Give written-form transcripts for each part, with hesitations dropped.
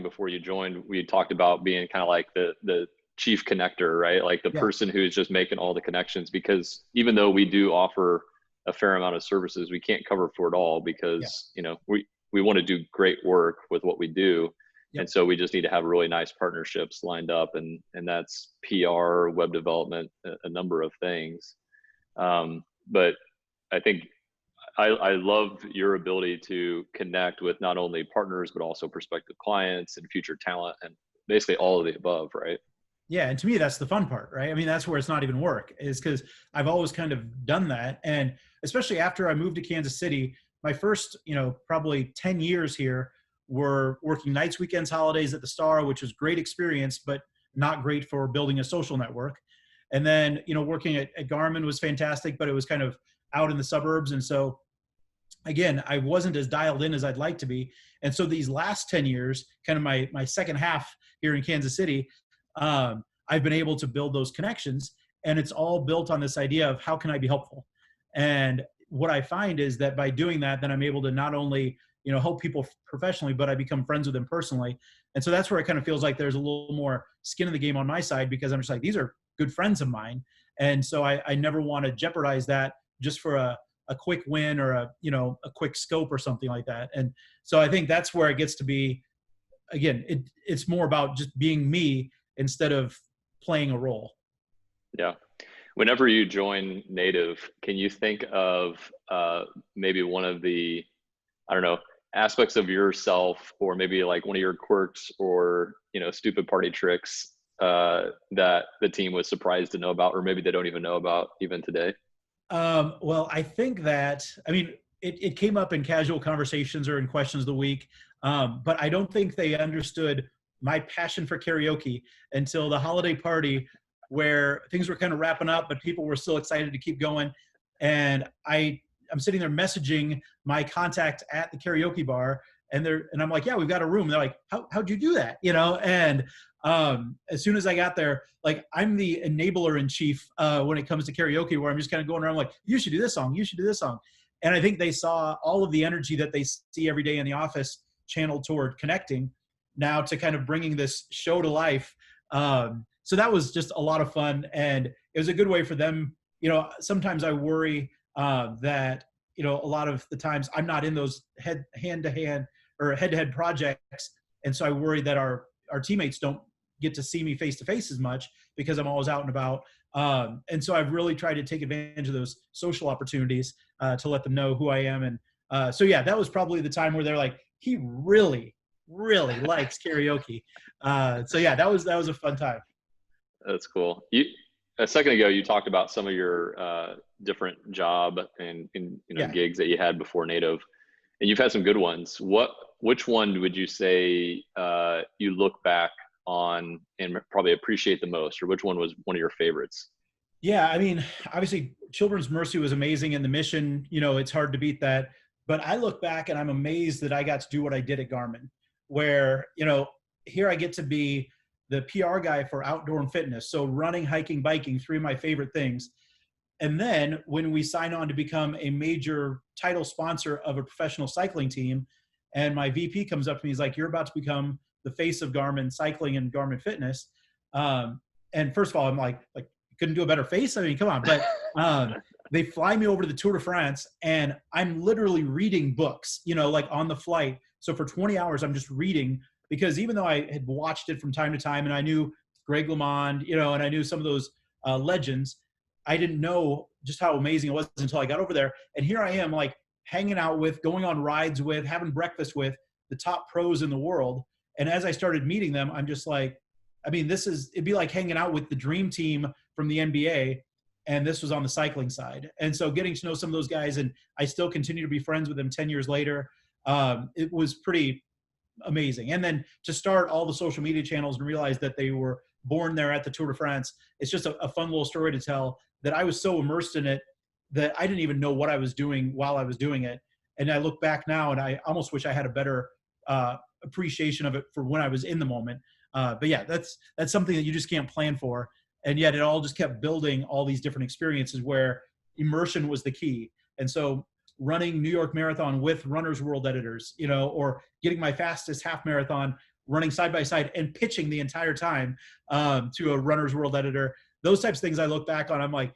before you joined, we talked about being kind of like the chief connector, right? Like the Yeah. person who's just making all the connections, because even though we do offer a fair amount of services, we can't cover for it all Yeah. because, we want to do great work with what we do. And Yep. so we just need to have really nice partnerships lined up, and that's PR, web development, a number of things. But I think I love your ability to connect with not only partners, but also prospective clients and future talent and basically all of the above, right? Yeah. And to me, that's the fun part, right? I mean, that's where it's not even work, is because I've always kind of done that. And especially after I moved to Kansas City, my first, probably 10 years here were working nights, weekends, holidays at the Star, which was great experience, but not great for building a social network. And then, working at Garmin was fantastic, but it was kind of out in the suburbs. And so again, I wasn't as dialed in as I'd like to be. And so these last 10 years, kind of my second half here in Kansas City, I've been able to build those connections. And it's all built on this idea of how can I be helpful? And what I find is that by doing that, then I'm able to not only, help people professionally, but I become friends with them personally. And so that's where it kind of feels like there's a little more skin in the game on my side, because I'm just like, these are good friends of mine. And so I never want to jeopardize that just for a quick win or a quick scope or something like that. And so I think that's where it gets to be, again, it's more about just being me instead of playing a role. Yeah. Whenever you join Native, can you think of maybe one of the, I don't know, aspects of yourself, or maybe like one of your quirks or, stupid party tricks that the team was surprised to know about, or maybe they don't even know about even today? Well, I think that, I mean, it came up in casual conversations or in questions of the week, but I don't think they understood my passion for karaoke until the holiday party where things were kind of wrapping up, but people were still excited to keep going. And I'm sitting there messaging my contact at the karaoke bar, and I'm like, yeah, we've got a room. They're like, how'd you do that? And as soon as I got there, like, I'm the enabler in chief when it comes to karaoke, where I'm just kind of going around like, you should do this song, you should do this song. And I think they saw all of the energy that they see every day in the office channeled toward connecting now to kind of bringing this show to life. So that was just a lot of fun, and it was a good way for them. Sometimes I worry that, a lot of the times I'm not in those hand-to-hand or head-to-head projects, and so I worry that our teammates don't get to see me face-to-face as much because I'm always out and about. And so I've really tried to take advantage of those social opportunities to let them know who I am. And so, yeah, that was probably the time where they're like, he really, really likes karaoke. So yeah, that was a fun time. That's cool. A second ago, you talked about some of your different job and Yeah. gigs that you had before Native, and you've had some good ones. Which one would you say you look back on and probably appreciate the most, or which one was one of your favorites? Yeah, I mean, obviously Children's Mercy was amazing, and the mission, it's hard to beat that. But I look back and I'm amazed that I got to do what I did at Garmin, where, here I get to be the PR guy for outdoor and fitness. So running, hiking, biking, three of my favorite things. And then when we sign on to become a major title sponsor of a professional cycling team, and my VP comes up to me, he's like, you're about to become the face of Garmin cycling and Garmin fitness. And first of all, I'm like, couldn't do a better face. I mean, come on. But they fly me over to the Tour de France, and I'm literally reading books, like on the flight. So for 20 hours, I'm just reading, because even though I had watched it from time to time and I knew Greg LeMond, and I knew some of those legends, I didn't know just how amazing it was until I got over there. And here I am, like, hanging out with, going on rides with, having breakfast with the top pros in the world. And as I started meeting them, I'm just like, I mean, it'd be like hanging out with the dream team from the NBA. And this was on the cycling side. And so getting to know some of those guys, and I still continue to be friends with them 10 years later. It was pretty amazing. And then to start all the social media channels and realize that they were born there at the Tour de France, it's just a fun little story to tell, that I was so immersed in it that I didn't even know what I was doing while I was doing it. And I look back now and I almost wish I had a better appreciation of it for when I was in the moment. But yeah, that's something that you just can't plan for. And yet it all just kept building all these different experiences where immersion was the key. And so running New York Marathon with Runner's World editors, or getting my fastest half marathon running side by side and pitching the entire time to a Runner's World editor. Those types of things I look back on, I'm like,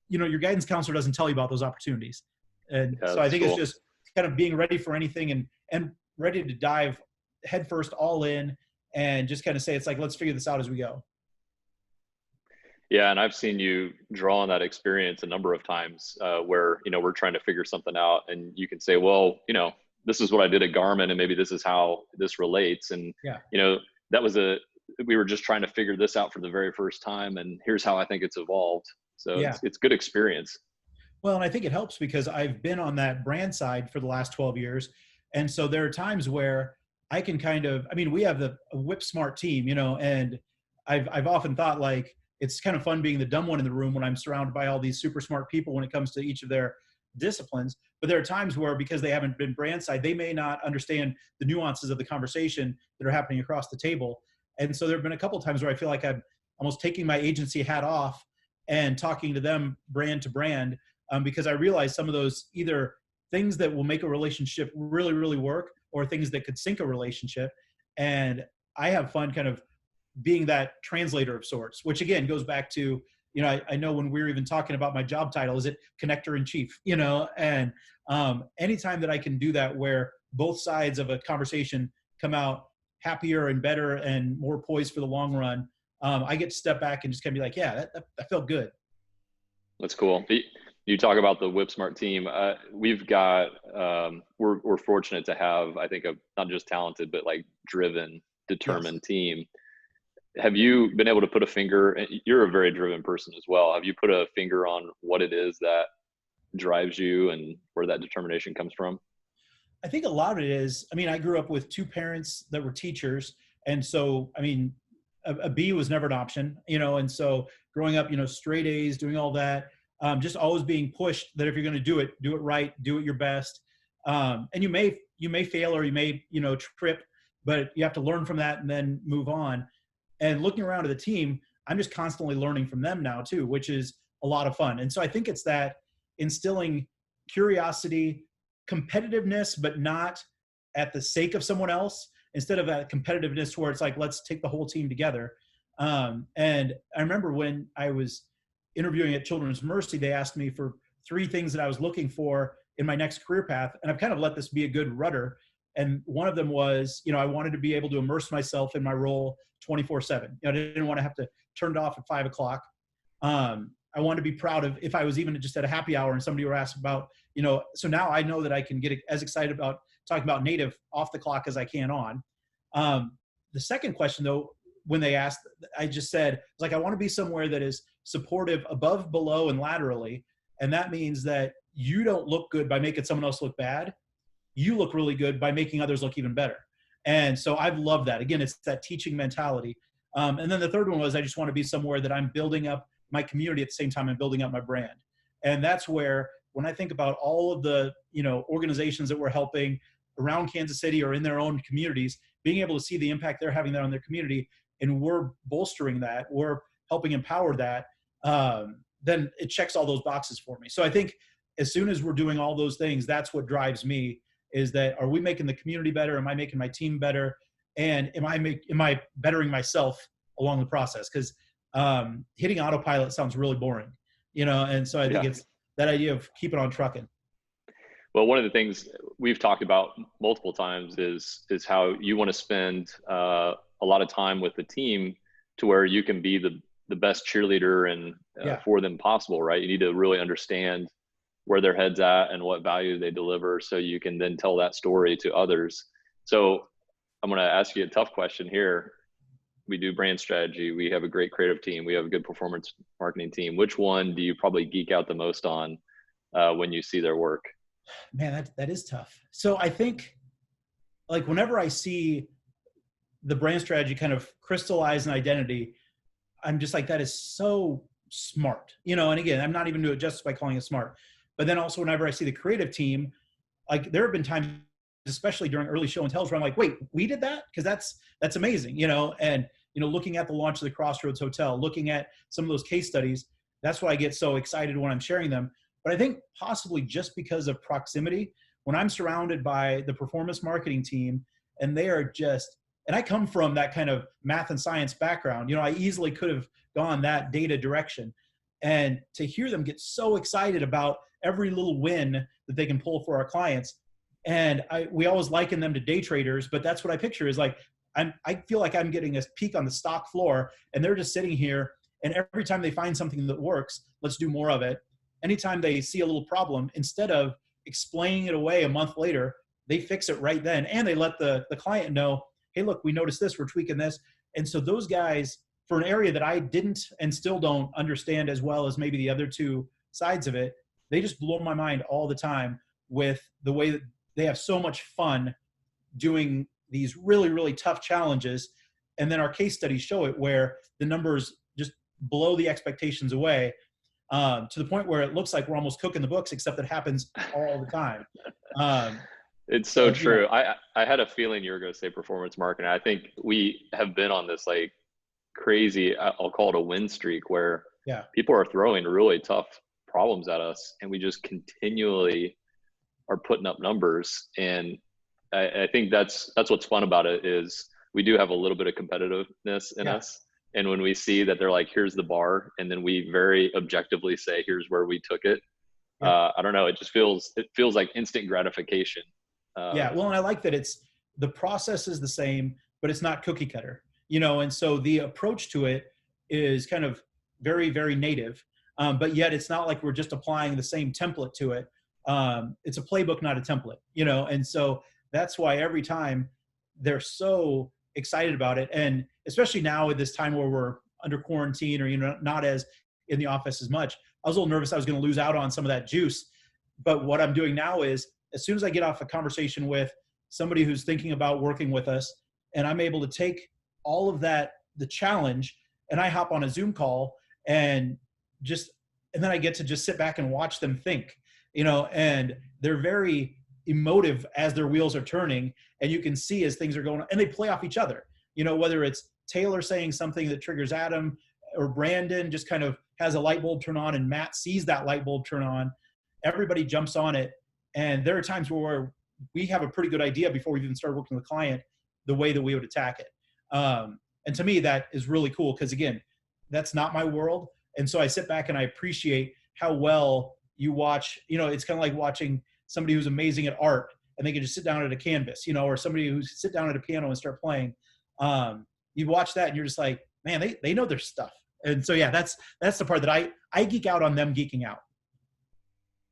your guidance counselor doesn't tell you about those opportunities. And Yeah, so I that's think it's cool. just kind of being ready for anything and ready to dive headfirst all in and just kind of say, it's like, let's figure this out as we go. Yeah, and I've seen you draw on that experience a number of times where we're trying to figure something out, and you can say, well, this is what I did at Garmin, and maybe this is how this relates, and Yeah. that was we were just trying to figure this out for the very first time, and here's how I think it's evolved. So Yeah. it's good experience. Well, and I think it helps because I've been on that brand side for the last 12 years. And so there are times where I can we have the whip smart team, and I've often thought like, it's kind of fun being the dumb one in the room when I'm surrounded by all these super smart people when it comes to each of their disciplines. But there are times where, because they haven't been brand side, they may not understand the nuances of the conversation that are happening across the table. And so there have been a couple of times where I feel like I'm almost taking my agency hat off and talking to them brand to brand, because I realize some of those either things that will make a relationship really, really work, or things that could sink a relationship. And I have fun kind of being that translator of sorts, which again goes back to, I know when we were even talking about my job title, is it connector in chief, and anytime that I can do that, where both sides of a conversation come out happier and better and more poised for the long run, I get to step back and just kind of be like, yeah, that felt good. That's cool. You talk about the Whip Smart team. We've got we're fortunate to have, I think, a not just talented but like driven, Yes. determined team. Have you been able to put a finger? You're a very driven person as well. Have you put a finger on what it is that drives you and where that determination comes from? I think a lot of it is, I grew up with two parents that were teachers. And so, a B was never an option, and so growing up, straight A's, doing all that, just always being pushed that if you're going to do it right, do it your best. And you may fail, or you may, trip, but you have to learn from that and then move on. And looking around at the team, I'm just constantly learning from them now too, which is a lot of fun. And so I think it's that instilling curiosity, competitiveness, but not at the sake of someone else, instead of that competitiveness where it's like, let's take the whole team together. And I remember when I was interviewing at Children's Mercy, they asked me for 3 things that I was looking for in my next career path. And I've kind of let this be a good rudder. And one of them was, I wanted to be able to immerse myself in my role 24/7. I didn't want to have to turn it off at 5 o'clock. I wanted to be proud of if I was even just at a happy hour and somebody were asked about, so now I know that I can get as excited about talking about native off the clock as I can on. The second question though, when they asked, I just said, I want to be somewhere that is supportive above, below, and laterally. And that means that you don't look good by making someone else look bad. You look really good by making others look even better. And so I've loved that. Again, it's that teaching mentality. And then the third one was, I just want to be somewhere that I'm building up my community at the same time I'm building up my brand. And that's where, when I think about all of the, organizations that we're helping around Kansas City or in their own communities, being able to see the impact they're having there on their community, and we're bolstering that, we're helping empower that, then it checks all those boxes for me. So I think as soon as we're doing all those things, that's what drives me, is that, are we making the community better? Am I making my team better? And am I bettering myself along the process? Because hitting autopilot sounds really boring, and so I think Yeah. it's that idea of keeping on trucking. Well, one of the things we've talked about multiple times is how you want to spend a lot of time with the team to where you can be the best cheerleader and Yeah. for them possible, right? You need to really understand where their head's at and what value they deliver, so you can then tell that story to others. So I'm going to ask you a tough question here. We do brand strategy. We have a great creative team. We have a good performance marketing team. Which one do you probably geek out the most on when you see their work? Man, that is tough. So I think, like, whenever I see the brand strategy kind of crystallize an identity, I'm just like, that is so smart, and again, I'm not even doing it justice by calling it smart. But then also, whenever I see the creative team, like, there have been times, especially during early show and tells, where I'm like, wait, we did that? Because that's amazing, and looking at the launch of the Crossroads Hotel, looking at some of those case studies, that's why I get so excited when I'm sharing them. But I think possibly just because of proximity, when I'm surrounded by the performance marketing team, and they are just And I come from that kind of math and science background. You know, I easily could have gone that data direction. And to hear them get so excited about every little win that they can pull for our clients. And we always liken them to day traders, but that's what I picture is like, I feel like I'm getting a peek on the stock floor and they're just sitting here. And every time they find something that works, let's do more of it. Anytime they see a little problem, instead of explaining it away a month later, they fix it right then. And they let the client know, hey, look, we noticed this, we're tweaking this. And so those guys, for an area that I didn't and still don't understand as well as maybe the other two sides of it, they just blow my mind all the time with the way that they have so much fun doing these really, really tough challenges. And then our case studies show it where the numbers just blow the expectations away, to the point where it looks like we're almost cooking the books, except it happens all the time. It's so true. I had a feeling you were going to say performance marketing. I think we have been on this like crazy, I'll call it a win streak, where people are throwing really tough problems at us and we just continually are putting up numbers. And I think that's what's fun about it, is we do have a little bit of competitiveness in us. And when we see that they're like, here's the bar, and then we very objectively say, here's where we took it. I don't know. It just feels like instant gratification. Well, and I like that the process is the same, but it's not cookie cutter, you know? And so the approach to it is kind of very, very native. But yet it's not like we're just applying the same template to it. It's a playbook, not a template, you know? And so that's why every time they're so excited about it. And especially now at this time where we're under quarantine or, you know, not as in the office as much, I was a little nervous I was going to lose out on some of that juice. But what I'm doing now is, as soon as I get off a conversation with somebody who's thinking about working with us, and I'm able to take all of that, the challenge, and I hop on a Zoom call and then I get to just sit back and watch them think, you know, and they're very emotive as their wheels are turning, and you can see as things are going on, and they play off each other, you know, whether it's Taylor saying something that triggers Adam, or Brandon just kind of has a light bulb turn on and Matt sees that light bulb turn on, everybody jumps on it. And there are times where we have a pretty good idea before we even start working with the client, the way that we would attack it. And to me, that is really cool, because again, that's not my world. And so I sit back and I appreciate how well you watch, you know, it's kind of like watching somebody who's amazing at art and they can just sit down at a canvas, you know, or somebody who's sit down at a piano and start playing. You watch that and you're just like, man, they know their stuff. And so, that's the part that I geek out on them geeking out.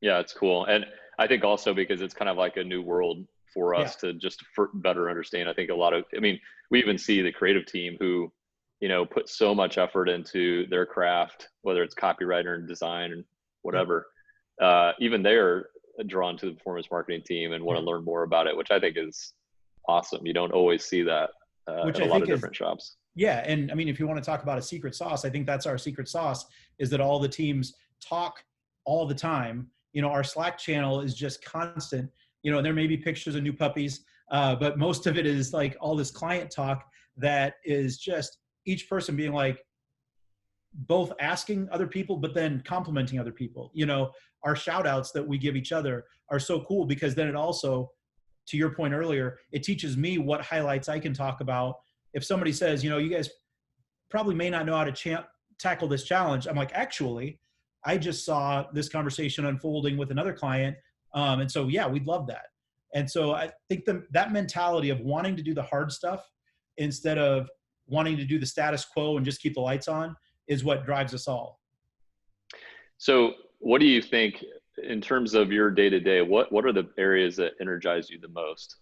Yeah, it's cool. And I think also because it's kind of like a new world for us to just better understand. I think we even see the creative team who, you know, put so much effort into their craft, whether it's copywriter and design and whatever, even they're drawn to the performance marketing team and want to learn more about it, which I think is awesome. You don't always see that in a lot of different shops. Yeah. And I mean, if you want to talk about a secret sauce, I think that's our secret sauce, is that all the teams talk all the time. You know, our Slack channel is just constant, you know, and there may be pictures of new puppies, but most of it is like all this client talk that is just each person being like, both asking other people, but then complimenting other people. You know, our shout outs that we give each other are so cool, because then it also, to your point earlier, it teaches me what highlights I can talk about. If somebody says, you know, you guys probably may not know how to tackle this challenge, I'm like, actually, I just saw this conversation unfolding with another client. And so, we'd love that. And so I think that mentality of wanting to do the hard stuff instead of wanting to do the status quo and just keep the lights on is what drives us all. So what do you think in terms of your day-to-day, what are the areas that energize you the most?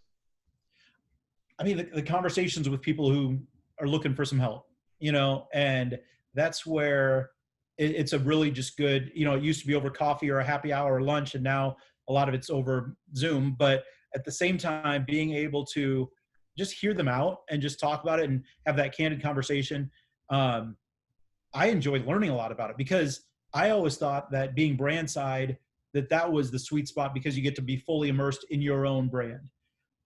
I mean, the conversations with people who are looking for some help, you know, and that's where it's a really just good, you know, it used to be over coffee or a happy hour or lunch, and now a lot of it's over Zoom. But at the same time, being able to just hear them out and just talk about it and have that candid conversation. I enjoy learning a lot about it, because I always thought that being brand side, that was the sweet spot, because you get to be fully immersed in your own brand.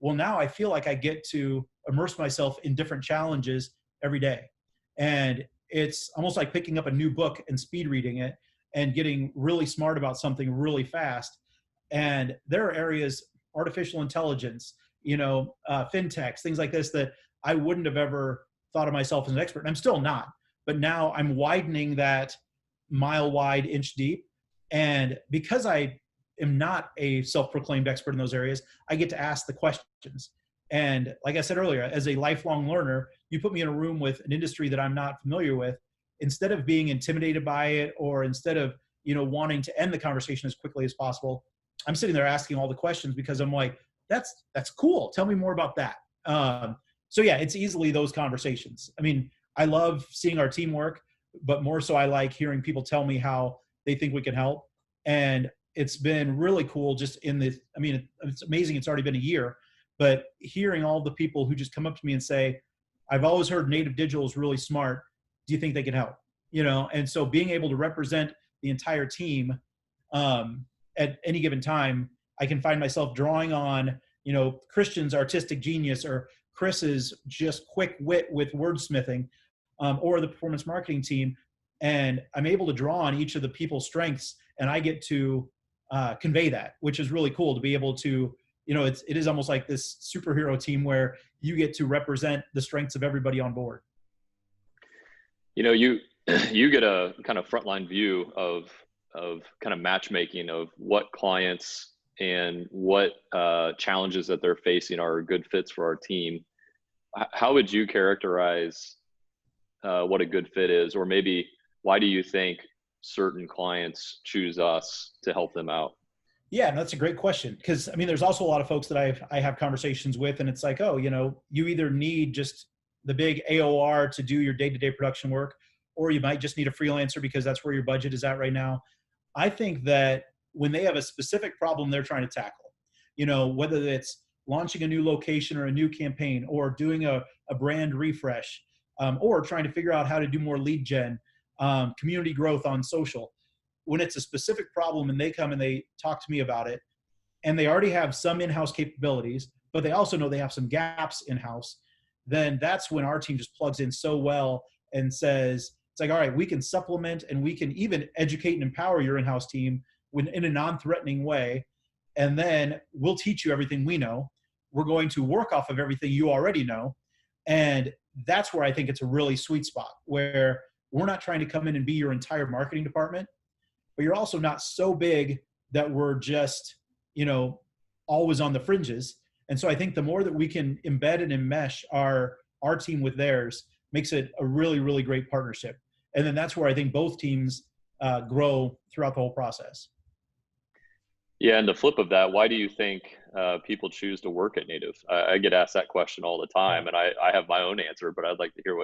Well, now I feel like I get to immerse myself in different challenges every day. And it's almost like picking up a new book and speed reading it and getting really smart about something really fast. And there are areas, artificial intelligence, you know, fintechs, things like this, that I wouldn't have ever thought of myself as an expert. And I'm still not, but now I'm widening that mile wide, inch deep. And because I am not a self-proclaimed expert in those areas, I get to ask the questions. And like I said earlier, as a lifelong learner, you put me in a room with an industry that I'm not familiar with, instead of being intimidated by it, or instead of, wanting to end the conversation as quickly as possible, I'm sitting there asking all the questions because I'm like, that's cool. Tell me more about that. So yeah, it's easily those conversations. I mean, I love seeing our team work, but more so I like hearing people tell me how they think we can help. And it's been really cool just in the, I mean, it's amazing. It's already been a year, but hearing all the people who just come up to me and say, I've always heard Native Digital is really smart. Do you think they can help? And so being able to represent the entire team at any given time, I can find myself drawing on, Christian's artistic genius, or Chris's just quick wit with wordsmithing, or the performance marketing team. And I'm able to draw on each of the people's strengths, and I get to convey that, which is really cool to be able to, it is almost like this superhero team where you get to represent the strengths of everybody on board. You you get a kind of frontline view of kind of matchmaking of what clients and what challenges that they're facing are good fits for our team. How would you characterize what a good fit is, or maybe why do you think certain clients choose us to help them out? Yeah, that's a great question. Because I mean, there's also a lot of folks that I have conversations with, and it's like, oh, you either need just the big AOR to do your day-to-day production work, or you might just need a freelancer because that's where your budget is at right now. I think that when they have a specific problem they're trying to tackle, whether it's launching a new location or a new campaign, or doing a brand refresh, or trying to figure out how to do more lead gen, community growth on social, when it's a specific problem and they come and they talk to me about it, and they already have some in-house capabilities, but they also know they have some gaps in-house, then that's when our team just plugs in so well and says, it's like, all right, we can supplement and we can even educate and empower your in-house team in a non-threatening way. And then we'll teach you everything we know. We're going to work off of everything you already know. And that's where I think it's a really sweet spot, where we're not trying to come in and be your entire marketing department, but you're also not so big that we're just, always on the fringes. And so I think the more that we can embed and enmesh our team with theirs makes it a really, really great partnership. And then that's where I think both teams grow throughout the whole process. Yeah, and the flip of that, why do you think people choose to work at Native? I get asked that question all the time, and I have my own answer, but I'd like to hear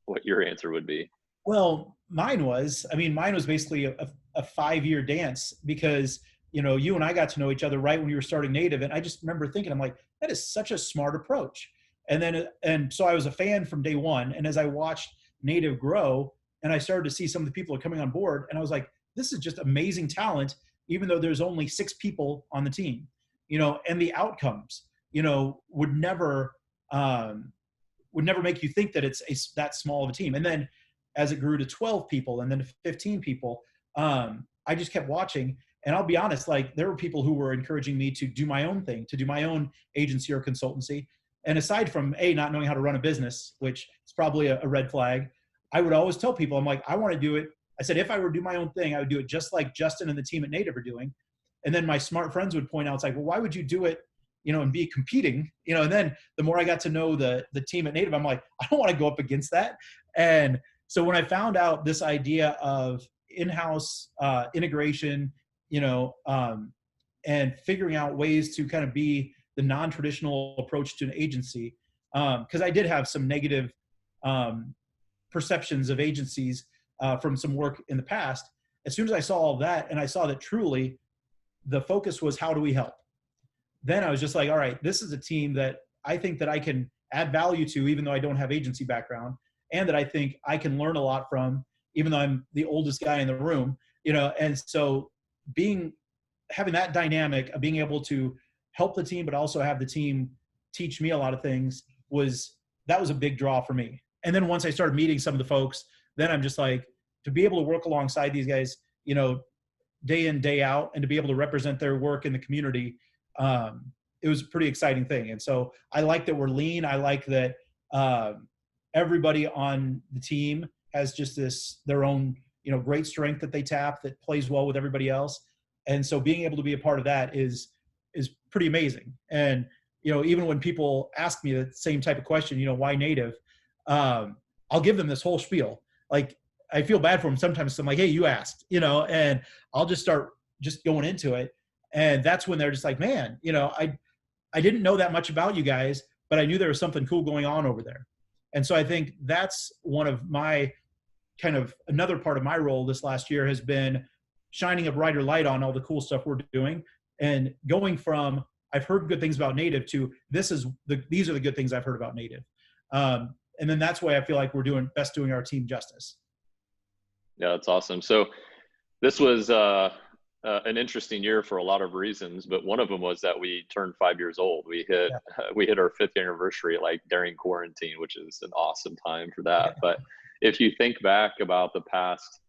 what your answer would be. Well, mine was basically a 5-year dance, because, you and I got to know each other right when you were starting Native. And I just remember thinking, I'm like, that is such a smart approach. And so I was a fan from day one. And as I watched Native grow and I started to see some of the people are coming on board, and I was like, this is just amazing talent, even though there's only 6 people on the team, and the outcomes, would never make you think that it's that small of a team. And then as it grew to 12 people and then to 15 people, I just kept watching. And I'll be honest, like, there were people who were encouraging me to do my own thing, to do my own agency or consultancy. And aside from not knowing how to run a business, which is probably a red flag, I would always tell people, I'm like, I want to do it. I said, if I were to do my own thing, I would do it just like Justin and the team at Native are doing. And then my smart friends would point out, it's like, well, why would you do it, and be competing, and then the more I got to know the team at Native, I'm like, I don't want to go up against that. And so when I found out this idea of in-house integration, and figuring out ways to kind of be the non-traditional approach to an agency, because I did have some negative perceptions of agencies from some work in the past. As soon as I saw all that, and I saw that truly the focus was, how do we help? Then I was just like, all right, this is a team that I think that I can add value to, even though I don't have agency background, and that I think I can learn a lot from, even though I'm the oldest guy in the room, and so having that dynamic of being able to help the team, but also have the team teach me a lot of things, that was a big draw for me. And then once I started meeting some of the folks, then I'm just like, to be able to work alongside these guys, day in, day out, and to be able to represent their work in the community, it was a pretty exciting thing. And so I like that we're lean. I like that Um, Everybody on the team has just their own, great strength that they tap that plays well with everybody else. And so being able to be a part of that is pretty amazing. And, even when people ask me the same type of question, why native, I'll give them this whole spiel. Like, I feel bad for them sometimes. So I'm like, hey, you asked, and I'll just start just going into it. And that's when they're just like, man, I didn't know that much about you guys, but I knew there was something cool going on over there. And so I think that's one of my kind of another part of my role this last year has been shining a brighter light on all the cool stuff we're doing and going from I've heard good things about native to these are the good things I've heard about native. And then that's why I feel like we're doing our team justice. Yeah, that's awesome. So this was an interesting year for a lot of reasons, but one of them was that we turned 5 years old. Yeah. We hit our fifth anniversary like during quarantine, which is an awesome time for that. Yeah. But if you think back about the past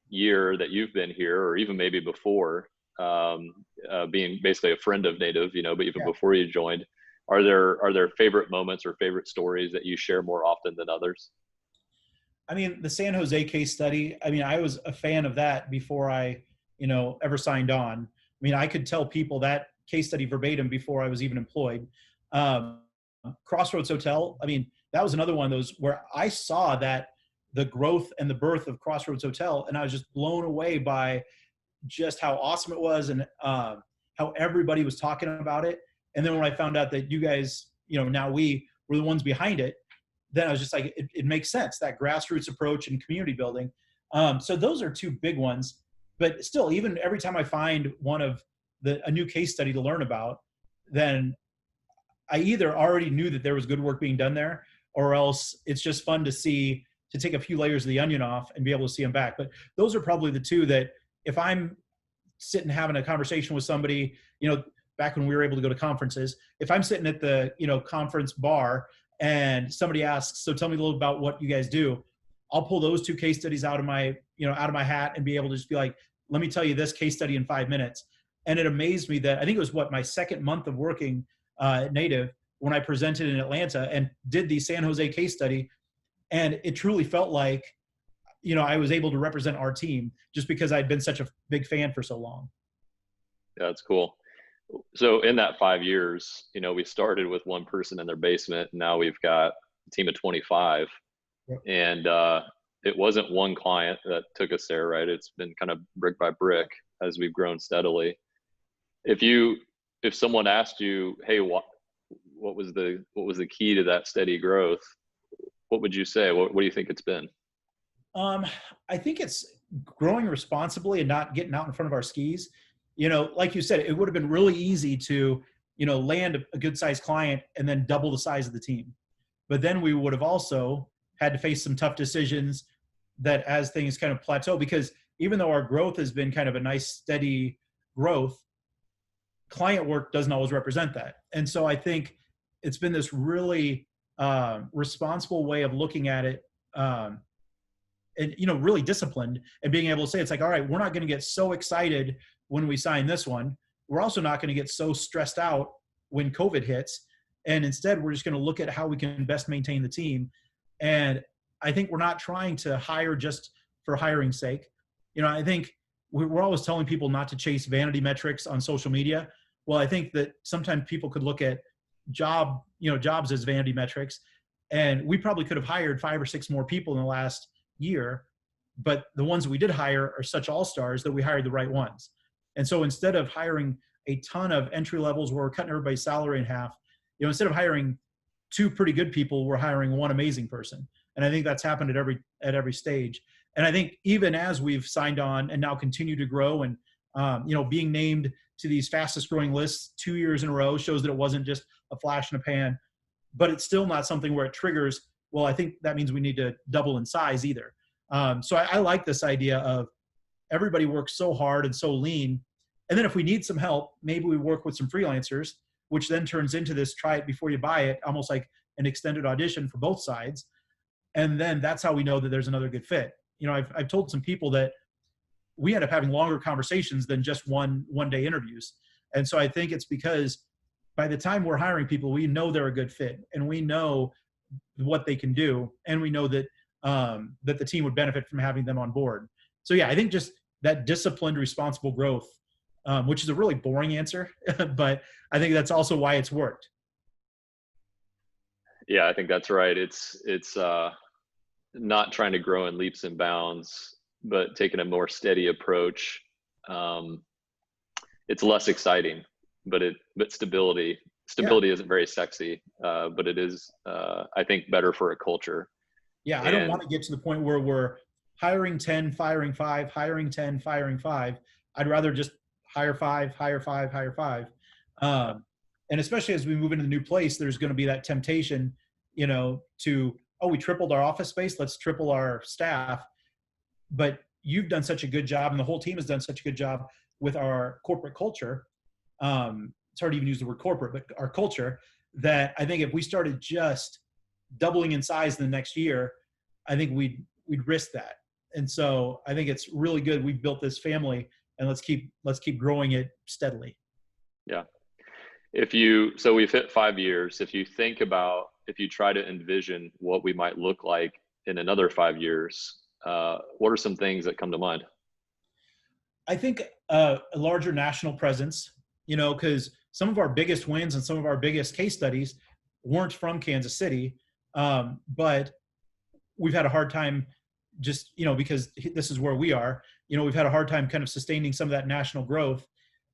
year that you've been here, or even maybe before, being basically a friend of Native, but even Yeah. before you joined, are there favorite moments or favorite stories that you share more often than others? I mean, the San Jose case study, I mean, I was a fan of that before I, ever signed on. I mean, I could tell people that case study verbatim before I was even employed. Um, Crossroads Hotel, I mean, that was another one of those where I saw that the growth and the birth of Crossroads Hotel, and I was just blown away by just how awesome it was and how everybody was talking about it. And then when I found out that you guys, now we were the ones behind it, then I was just like, it makes sense, that grassroots approach and community building. So those are two big ones. But still, even every time I find a new case study to learn about, then I either already knew that there was good work being done there, or else it's just fun to take a few layers of the onion off and be able to see them back. But those are probably the two that if I'm sitting having a conversation with somebody, back when we were able to go to conferences, if I'm sitting at the, conference bar and somebody asks, so tell me a little about what you guys do, I'll pull those two case studies out of my hat and be able to just be like, let me tell you this case study in 5 minutes. And it amazed me that I think it was my second month of working at Native when I presented in Atlanta and did the San Jose case study. And it truly felt like, I was able to represent our team just because I'd been such a big fan for so long. Yeah, that's cool. So in that 5 years, we started with one person in their basement. And now we've got a team of 25. Yep. And it wasn't one client that took us there, right? It's been kind of brick by brick as we've grown steadily. If someone asked you, hey, what was the key to that steady growth? What would you say? What do you think it's been? I think it's growing responsibly and not getting out in front of our skis. Like you said, it would have been really easy to, land a good sized client and then double the size of the team. But then we would have also had to face some tough decisions that as things kind of plateau, because even though our growth has been kind of a nice steady growth, client work doesn't always represent that. And so I think it's been this really responsible way of looking at it. And really disciplined and being able to say, it's like, all right, we're not going to get so excited when we sign this one. We're also not going to get so stressed out when COVID hits. And instead, we're just going to look at how we can best maintain the team. And I think we're not trying to hire just for hiring's sake. I think we're always telling people not to chase vanity metrics on social media. Well, I think that sometimes people could look at jobs as vanity metrics. And we probably could have hired 5 or 6 more people in the last year, but the ones we did hire are such all-stars that we hired the right ones. And so instead of hiring a ton of entry levels where we're cutting everybody's salary in half, instead of hiring 2 pretty good people, we're hiring 1 amazing person. And I think that's happened at every stage. And I think even as we've signed on and now continue to grow and being named to these fastest growing lists 2 years in a row shows that it wasn't just a flash in a pan, but it's still not something where it triggers, well, I think that means we need to double in size either. So I like this idea of everybody works so hard and so lean. And then if we need some help, maybe we work with some freelancers, which then turns into this try it before you buy it, almost like an extended audition for both sides. And then that's how we know that there's another good fit. I've told some people that we end up having longer conversations than just one day interviews. And so I think it's because by the time we're hiring people, we know they're a good fit and we know what they can do, and we know that that the team would benefit from having them on board. So yeah, I think just that disciplined, responsible growth, which is a really boring answer, but I think that's also why it's worked. Yeah, I think that's right. It's not trying to grow in leaps and bounds, but taking a more steady approach. Um, it's less exciting, but Yeah, stability isn't very sexy, but it is, I think, better for a culture. yeah. I don't And want to get to the point where we're hiring 10, firing five, hiring 10, firing five. I'd rather just hire five, hire five, hire five. uh, Um, and especially as we move into the new place, there's going to be that temptation, to, oh, we tripled our office space, let's triple our staff. But you've done such a good job, and the whole team has done such a good job with our corporate culture. It's hard to even use the word corporate, but our culture, that I think if we started just doubling in size in the next year, I think we'd risk that. And so I think it's really good we've built this family, and let's keep growing it steadily. yeah. So we've hit 5 years. If you try to envision what we might look like in another 5 years, what are some things that come to mind? I think a larger national presence, because some of our biggest wins and some of our biggest case studies weren't from Kansas City, but we've had a hard time just, because this is where we are, we've had a hard time kind of sustaining some of that national growth.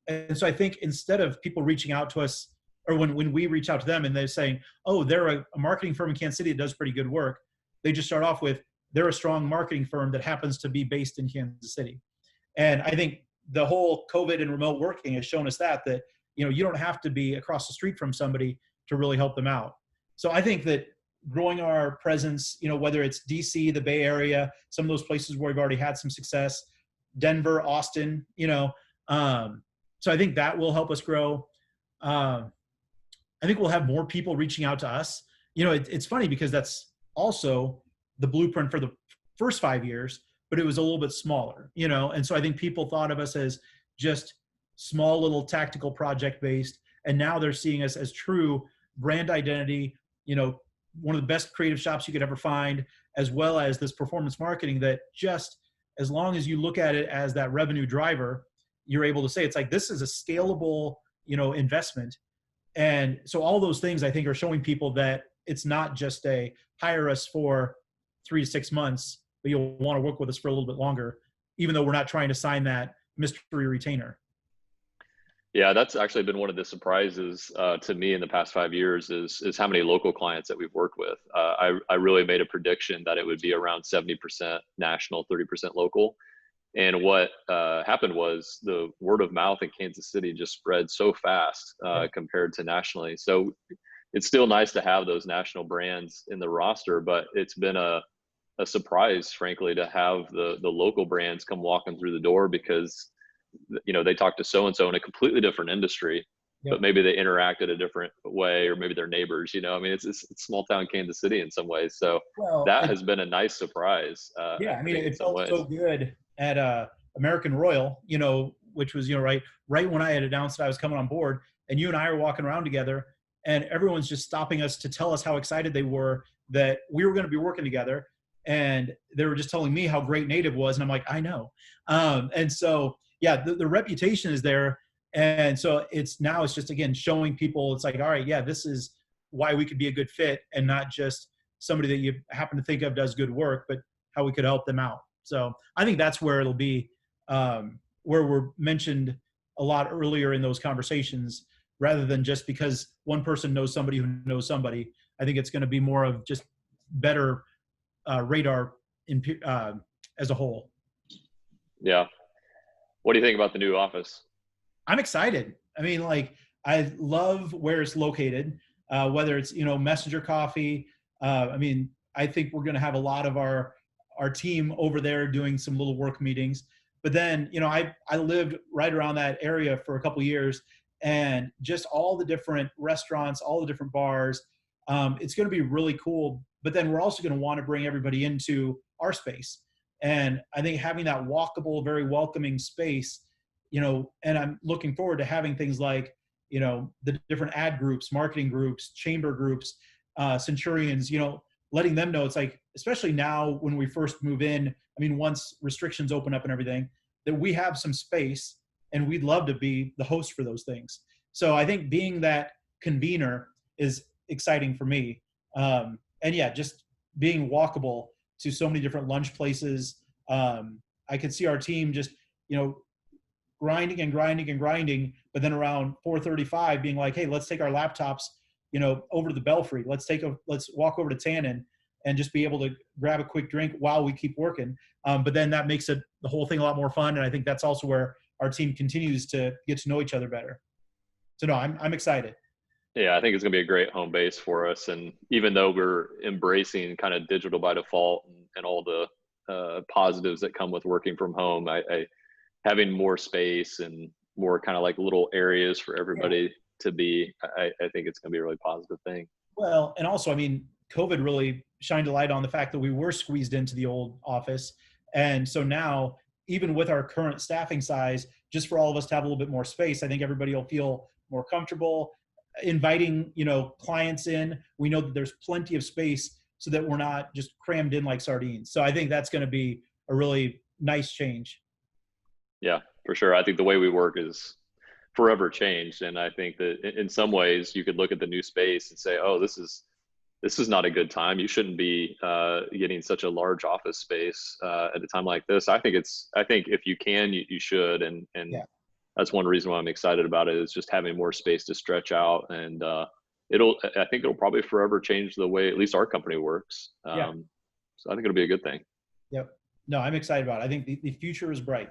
And so I think instead of people reaching out to us, or when we reach out to them and they're saying, oh, they're a marketing firm in Kansas City that does pretty good work, they just start off with, they're a strong marketing firm that happens to be based in Kansas City. And I think the whole COVID and remote working has shown us that you don't have to be across the street from somebody to really help them out. So I think that growing our presence, whether it's DC, the Bay Area, some of those places where we've already had some success, Denver, Austin, so I think that will help us grow. Um, I think we'll have more people reaching out to us. It's funny because that's also the blueprint for the first 5 years, but it was a little bit smaller, and so I think people thought of us as just small little tactical project based, and now they're seeing us as true brand identity, one of the best creative shops you could ever find, as well as this performance marketing that, just as long as you look at it as that revenue driver, you're able to say it's like, this is a scalable, investment. And so all those things I think are showing people that it's not just a hire us for 3 to 6 months, but you'll want to work with us for a little bit longer, even though we're not trying to sign that mystery retainer. Yeah, that's actually been one of the surprises to me in the past 5 years is how many local clients that we've worked with. I really made a prediction that it would be around 70% national, 30% local. And what happened was the word of mouth in Kansas City just spread so fast Yeah. compared to nationally. So it's still nice to have those national brands in the roster, but it's been a surprise, frankly, to have the local brands come walking through the door because they talk to so and so in a completely different industry, but Yep. maybe they interact in a different way, or maybe they're neighbors. I mean, it's small town Kansas City in some ways. So Well, that has been a nice surprise. yeah, I I mean, think in it some felt so ways. good at American Royal, which was, right when I had announced that I was coming on board, and you and I are walking around together, and everyone's just stopping us to tell us how excited they were that we were going to be working together, and they were just telling me how great Native was, and I'm like, I know, and so yeah, the reputation is there, and so it's just again showing people it's like, all right, yeah, this is why we could be a good fit, and not just somebody that you happen to think of does good work, but how we could help them out. So I think that's where it'll be, where we're mentioned a lot earlier in those conversations, rather than just because one person knows somebody who knows somebody. I think it's going to be more of just better radar as a whole. Yeah. What do you think about the new office? I'm excited. I mean, like, I love where it's located, whether it's, Messenger Coffee. I mean, I think we're going to have a lot of our team over there doing some little work meetings. But then, I lived right around that area for a couple of years, and just all the different restaurants, all the different bars. It's going to be really cool. But then we're also going to want to bring everybody into our space. And I think having that walkable, very welcoming space, and I'm looking forward to having things like, the different ad groups, marketing groups, chamber groups, Centurions, letting them know it's like, especially now when we first move in, I mean, once restrictions open up and everything, that we have some space and we'd love to be the host for those things. So I think being that convener is exciting for me. And yeah, just being walkable to so many different lunch places. I could see our team just, you know, grinding and grinding and grinding, but then around 4:35 being like, hey, let's take our laptops, over to the Belfry. Let's walk over to Tannen and just be able to grab a quick drink while we keep working. But then that makes the whole thing a lot more fun. And I think that's also where our team continues to get to know each other better. So no, I'm excited. Yeah, I think it's going to be a great home base for us. And even though we're embracing kind of digital by default and all the positives that come with working from home, I having more space and more kind of like little areas for everybody to be, I think it's going to be a really positive thing. Well, and also, I mean, COVID really shined a light on the fact that we were squeezed into the old office. And so now, even with our current staffing size, just for all of us to have a little bit more space, I think everybody will feel more comfortable inviting, clients in. We know that there's plenty of space so that we're not just crammed in like sardines. So I think that's going to be a really nice change. Yeah, for sure. I think the way we work is forever changed. And I think that in some ways you could look at the new space and say, oh, this is not a good time. You shouldn't be getting such a large office space at a time like this. I think if you can, you should. And Yeah. that's one reason why I'm excited about it, is just having more space to stretch out. And I think it'll probably forever change the way at least our company works. Yeah. So I think it'll be a good thing. Yep. No, I'm excited about it. I think the future is bright.